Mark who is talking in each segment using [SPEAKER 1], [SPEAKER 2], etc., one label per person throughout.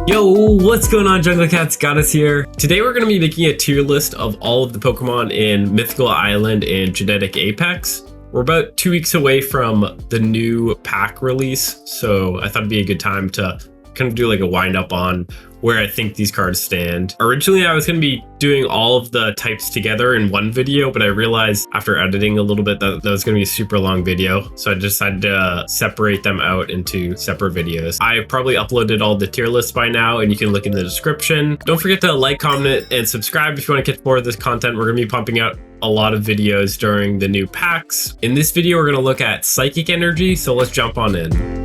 [SPEAKER 1] Yo, what's going on, Jungle Cats? Goddess here. Today we're going to be making a tier list of all of the Pokemon in Mythical Island and Genetic Apex. We're about 2 weeks away from the new pack release, so I thought it'd be a good time to kind of do like a wind up on where I think these cards stand. Originally, I was going to be doing all of the types together in one video, but I realized after editing a little bit that was going to be a super long video. So I decided to separate them out into separate videos. I've probably uploaded all the tier lists by now, and you can look in the description. Don't forget to like, comment, and subscribe if you want to get more of this content. We're going to be pumping out a lot of videos during the new packs. In this video, we're going to look at Psychic Energy, so let's jump on in.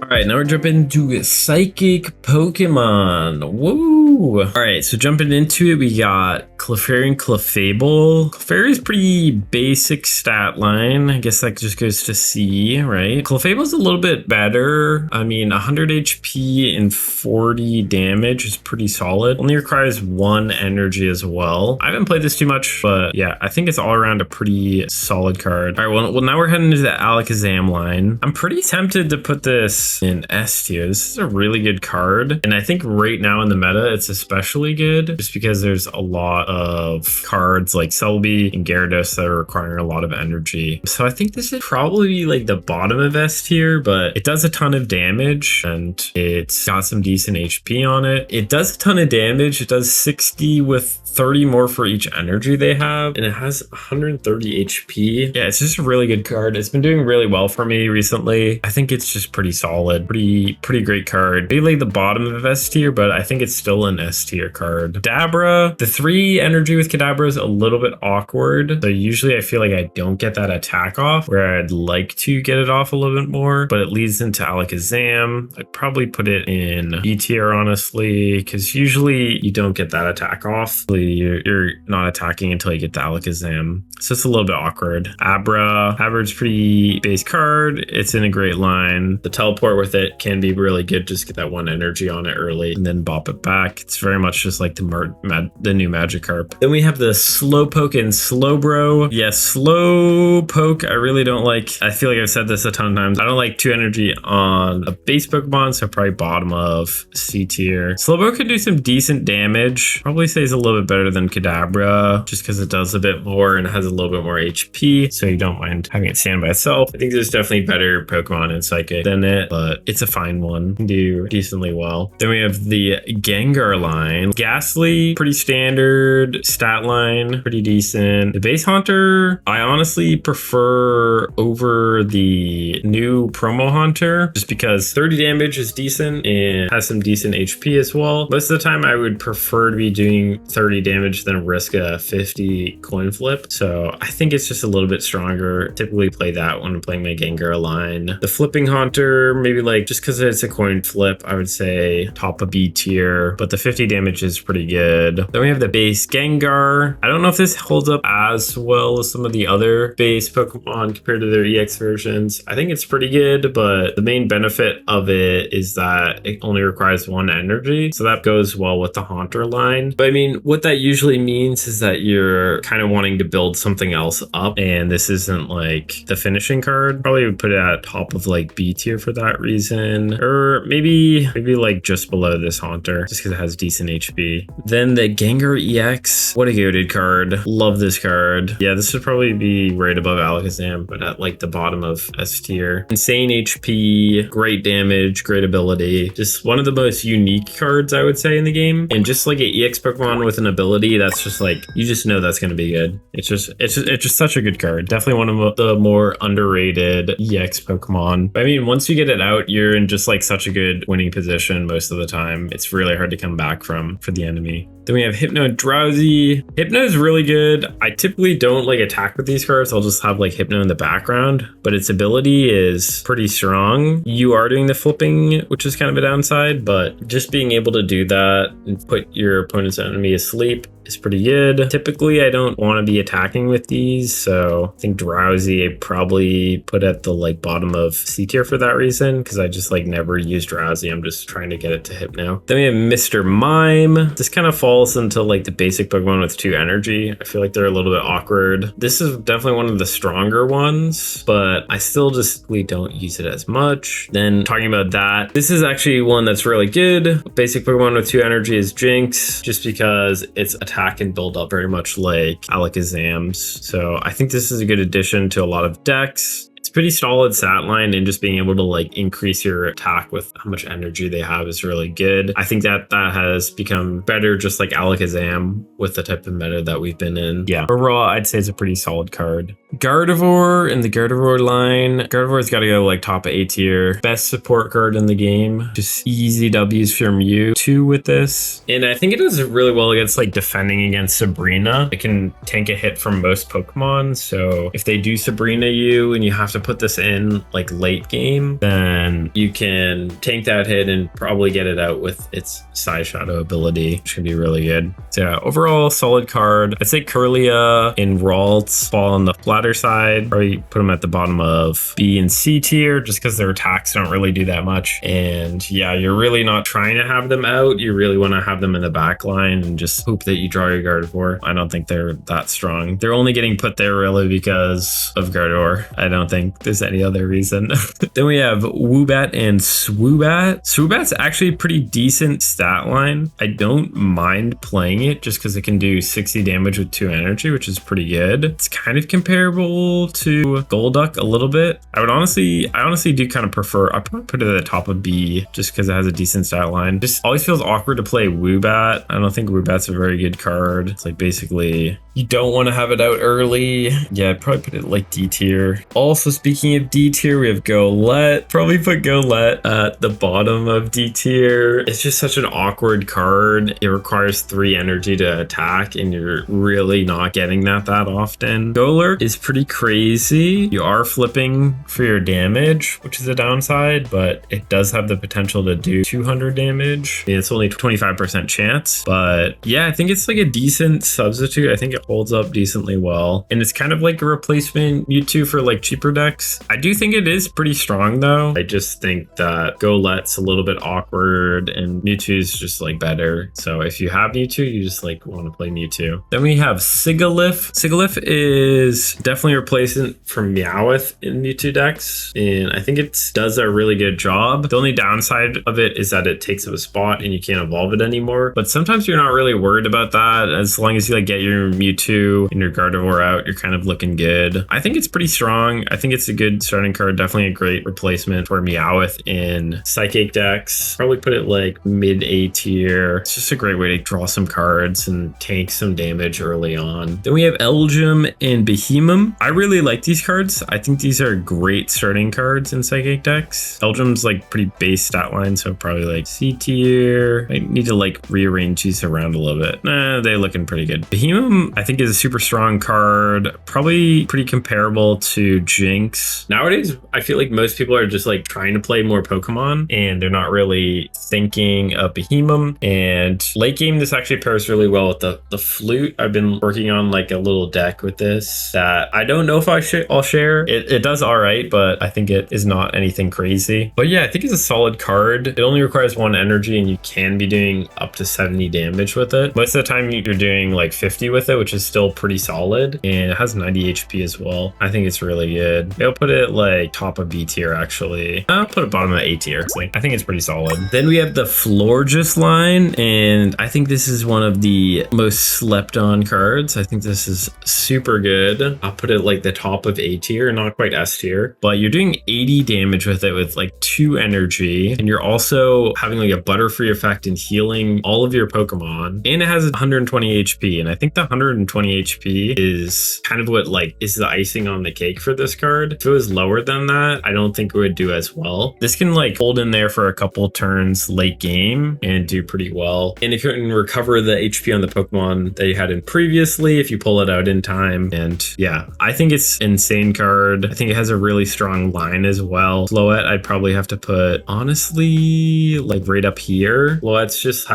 [SPEAKER 1] Alright, now we're jumping into Psychic Pokemon. Woo! Alright, so jumping into it, we got Clefairy and Clefable. Clefairy is pretty basic stat line. I guess that just goes to C, right? Clefable's a little bit better. I mean, 100 HP and 40 damage is pretty solid. Only requires 1 energy as well. I haven't played this too much, but yeah, I think it's all around a pretty solid card. Alright, well now we're heading into the Alakazam line. I'm pretty tempted to put this in S tier. This is a really good card, and I think right now in the meta it's especially good just because there's a lot of cards like Celebi and Gyarados that are requiring a lot of energy. So I think this is probably like the bottom of S tier, but it does a ton of damage and it's got some decent HP on it. It does a ton of damage. It does 60 with 30 more for each energy they have, and it has 130 HP. Yeah, it's just a really good card. It's been doing really well for me recently. I think it's just pretty solid. Pretty great card. Maybe like the bottom of S tier, but I think it's still an S tier card. Kadabra, the 3 energy with Kadabra is a little bit awkward. So usually I feel like I don't get that attack off where I'd like to get it off a little bit more, but it leads into Alakazam. I'd probably put it in B tier, honestly, because usually you don't get that attack off. You're not attacking until you get the Alakazam. So it's a little bit awkward. Abra's pretty base card. It's in a great line. The teleport with it can be really good. Just get that 1 energy on it early and then bop it back. It's very much just like the new Magikarp. Then we have the Slowpoke and Slowbro. Yes, Slowpoke I really don't like. I feel like I've said this a ton of times. I don't like 2 energy on a base Pokemon, so probably bottom of C tier. Slowpoke can do some decent damage. Probably stays a little bit better than Kadabra just because it does a bit more and has a little bit more HP, so you don't mind having it stand by itself. I think there's definitely better Pokemon in Psychic than it, but it's a fine one. Can do decently well. Then we have the Gengar line. Ghastly, pretty standard. Stat line, pretty decent. The base Haunter, I honestly prefer over the new promo Haunter just because 30 damage is decent and has some decent HP as well. Most of the time I would prefer to be doing 30 damage than risk a 50 coin flip. So I think it's just a little bit stronger. Typically play that when I'm playing my Gengar line. The flipping Haunter, maybe like just because it's a coin flip, I would say top of B tier, but the 50 damage is pretty good. Then we have the base Gengar. I don't know if this holds up as well as some of the other base Pokemon compared to their EX versions. I think it's pretty good, but the main benefit of it is that it only requires 1 energy. So that goes well with the Haunter line. But I mean, what that usually means is that you're kind of wanting to build something else up, and this isn't like the finishing card. Probably would put it at top of like B tier for that reason, or maybe like just below this Haunter just because it has decent HP. Then the Gengar EX, what a goated card. Love this card. Yeah, this would probably be right above Alakazam, but at like the bottom of S tier. Insane HP, great damage, great ability. Just one of the most unique cards I would say in the game, and just like an EX Pokemon with an ability that's just like, you just know that's going to be good. It's just such a good card. Definitely one of the more underrated EX Pokemon. I mean, once you get it out, you're in just like such a good winning position most of the time. It's really hard to come back from for the enemy. Then we have Hypno and Drowsy. Hypno is really good. I typically don't like attack with these cards. I'll just have like Hypno in the background, but its ability is pretty strong. You are doing the flipping, which is kind of a downside, but just being able to do that and put your opponent's enemy asleep is pretty good. Typically, I don't want to be attacking with these, so I think Drowsy I probably put at the like bottom of C tier for that reason, because I just like never use Drowsy. I'm just trying to get it to Hypno. Then we have Mr. Mime. This kind of falls falls into like the basic Pokemon with 2 energy. I feel like they're a little bit awkward. This is definitely one of the stronger ones, but I still just we don't use it as much. Then talking about that, this is actually one that's really good. Basic Pokemon with 2 energy is Jinx, just because its attack and build up very much like Alakazam's. So I think this is a good addition to a lot of decks. It's pretty solid stat line, and just being able to like increase your attack with how much energy they have is really good. I think that has become better, just like Alakazam, with the type of meta that we've been in. Yeah, overall, I'd say it's a pretty solid card. Gardevoir in the Gardevoir line. Gardevoir's got to go like top A tier. Best support card in the game. Just easy W's for Mewtwo with this. And I think it does really well against like defending against Sabrina. It can tank a hit from most Pokemon. So if they do Sabrina you and you have to put this in like late game, then you can tank that hit and probably get it out with its Psy Shadow ability, which can be really good. So yeah, overall solid card. I'd say Kirlia and Ralts fall on the flatter side. Probably put them at the bottom of B and C tier, just because their attacks don't really do that much. And yeah, you're really not trying to have them out. You really want to have them in the back line and just hope that you draw your Gardevoir. I don't think they're that strong. They're only getting put there really because of Gardevoir. I don't think there's any other reason. Then we have Woobat and Swoobat. Swoobat's actually a pretty decent stat line. I don't mind playing it just because it can do 60 damage with 2 energy, which is pretty good. It's kind of comparable to Golduck a little bit. I honestly do kind of prefer, I'd probably put it at the top of B just because it has a decent stat line. Just always feels awkward to play Woobat. I don't think Woobat's a very good card. It's like basically you don't want to have it out early. Yeah, I'd probably put it like D tier. Also, speaking of D tier, we have Golett. Probably put Golett at the bottom of D tier. It's just such an awkward card. It requires 3 energy to attack, and you're really not getting that often. Golett is pretty crazy. You are flipping for your damage, which is a downside, but it does have the potential to do 200 damage. And it's only 25% chance, but yeah, I think it's like a decent substitute. I think it holds up decently well, and it's kind of like a replacement Mewtwo for like cheaper decks. I do think it is pretty strong though. I just think that Golett's a little bit awkward and Mewtwo's just like better. So if you have Mewtwo, you just like want to play Mewtwo. Then we have Sigilyph. Sigilyph is definitely a replacement for Meowth in Mewtwo decks, and I think it does a really good job. The only downside of it is that it takes up a spot and you can't evolve it anymore, but sometimes you're not really worried about that. As long as you like get your Mewtwo and your Gardevoir out, you're kind of looking good. I think it's pretty strong. I think it's a good starting card, definitely a great replacement for Meowth in Psychic decks. Probably put it like mid A tier. It's just a great way to draw some cards and tank some damage early on. Then we have Elgyem and Behemoth. I really like these cards. I think these are great starting cards in Psychic decks. Elgyem's like pretty base stat line, so probably like C tier. I need to like rearrange these around a little bit. They're looking pretty good. Behemoth, I think, is a super strong card. Probably pretty comparable to Jinx. Nowadays, I feel like most people are just like trying to play more Pokemon and they're not really thinking of Behemoth. And late game, this actually pairs really well with the Flute. I've been working on like a little deck with this that I don't know if I'll share. It does all right, but I think it is not anything crazy. But yeah, I think it's a solid card. It only requires 1 energy and you can be doing up to 70 damage with it. Most of the time you're doing like 50 with it, which is still pretty solid, and it has 90 HP as well. I think it's really good. I'll put it like top of B tier actually. I'll put it bottom of A tier. I think it's pretty solid. Then we have the Florges line, and I think this is one of the most slept on cards. I think this is super good. I'll put it like the top of A tier, not quite S tier, but you're doing 80 damage with it with like 2 energy, and you're also having like a Butterfree effect and healing all of your Pokemon, and it has 120 HP, and I think the 120 HP is kind of what like is the icing on the cake for this card. If it was lower than that, I don't think it would do as well. This can like hold in there for a couple turns late game and do pretty well. And if you can recover the HP on the Pokemon that you had in previously, if you pull it out in time. And yeah, I think it's an insane card. I think it has a really strong line as well. Floette, I'd probably have to put honestly like right up here. Floette just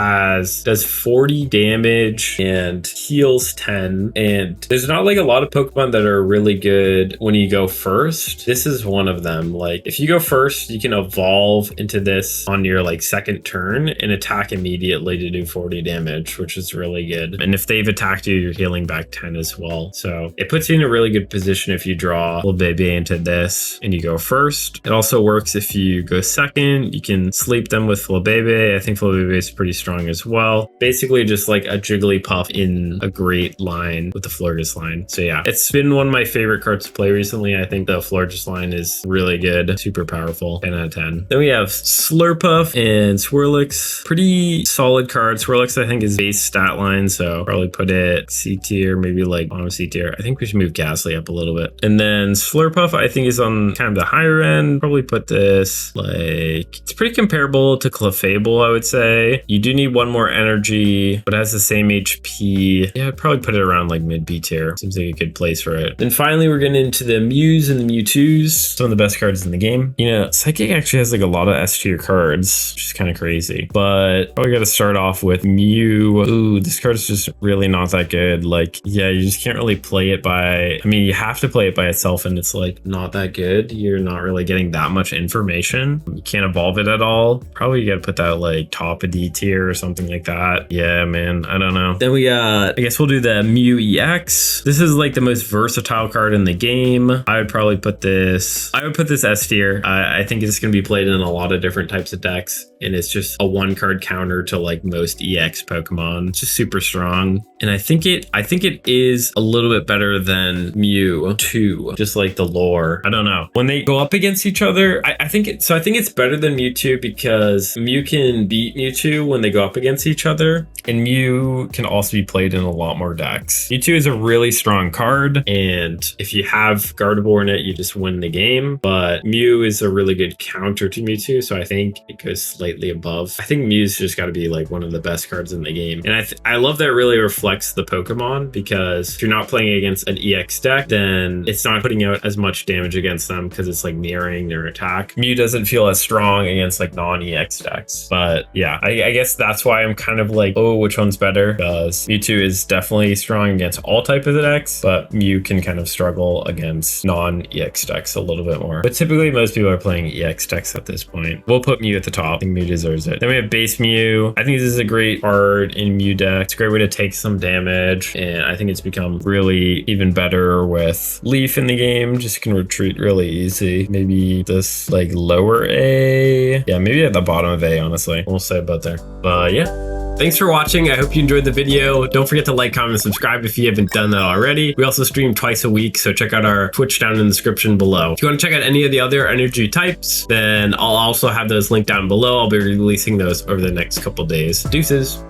[SPEAKER 1] does 40 damage and heals 10. And there's not like a lot of Pokemon that are really good when you go first first, this is one of them. Like if you go first, you can evolve into this on your like second turn and attack immediately to do 40 damage, which is really good. And if they've attacked you, you're healing back 10 as well. So it puts you in a really good position if you draw little baby into this and you go first. It also works if you go second. You can sleep them with Flabebe. I think Flabebe is pretty strong as well. Basically just like a Jigglypuff in a great line with the Florges line. So yeah, it's been one of my favorite cards to play recently. I think the Florges line is really good, super powerful, 10 out of 10. Then we have Slurpuff and Swirlix. Pretty solid card. Swirlix I think is base stat line, so probably put it C tier, maybe like bottom C tier. I think we should move Ghastly up a little bit. And then Slurpuff I think is on kind of the higher end. Probably put this like, it's pretty comparable to Clefable, I would say. You do need one more energy, but it has the same HP. Yeah, I'd probably put it around like mid B tier. Seems like a good place for it. Then finally, we're getting into the Mews and the Mewtwo's. Some of the best cards in the game. You know, Psychic actually has like a lot of S tier cards, which is kind of crazy. But probably got to start off with Mew. Ooh, this card's just really not that good. Like, yeah, you just can't really play it by, I mean, you have to play it by itself and it's like not that good. You're not really getting that much information. You can't evolve it at all. Probably you got to put that like top of D tier or something like that. Yeah, man, I don't know. Then we got, I guess we'll do the Mew EX. This is like the most versatile card in the game. I would probably put this, I would put this S tier. I think it's going to be played in a lot of different types of decks. And it's just a one card counter to like most EX Pokemon. It's just super strong. And I think it is a little bit better than Mew too. Just like the lore. I don't know. When they go up against each other, I think it's better than Mewtwo because Mew can beat Mewtwo when they go up against each other. And Mew can also be played in a lot more decks. Mewtwo is a really strong card. And if you have Gardevoir in it, you just win the game. But Mew is a really good counter to Mewtwo. So I think it goes slightly above. I think Mew's just got to be like one of the best cards in the game. And I love that it really reflects the Pokemon because if you're not playing against an EX deck, then it's not putting out as much damage against them because it's like mirroring their attack. Mew doesn't feel as strong against like non-EX decks. But yeah, I guess that's why I'm kind of like, oh, which one's better? Because Mewtwo is definitely strong against all type of decks, but Mew can kind of struggle against non-EX decks a little bit more. But typically most people are playing EX decks at this point. We'll put Mew at the top. I think Mew deserves it. Then we have base Mew. I think this is a great card in Mew deck. It's a great way to take some damage, and I think it's become really even better with Leaf in the game. Just can retreat really easy. Maybe this like lower A. Yeah, maybe at the bottom of A, honestly. We'll say about there. But yeah. Thanks for watching. I hope you enjoyed the video. Don't forget to like, comment, and subscribe if you haven't done that already. We also stream twice a week, so check out our Twitch down in the description below. If you want to check out any of the other energy types, then I'll also have those linked down below. I'll be releasing those over the next couple days. Deuces.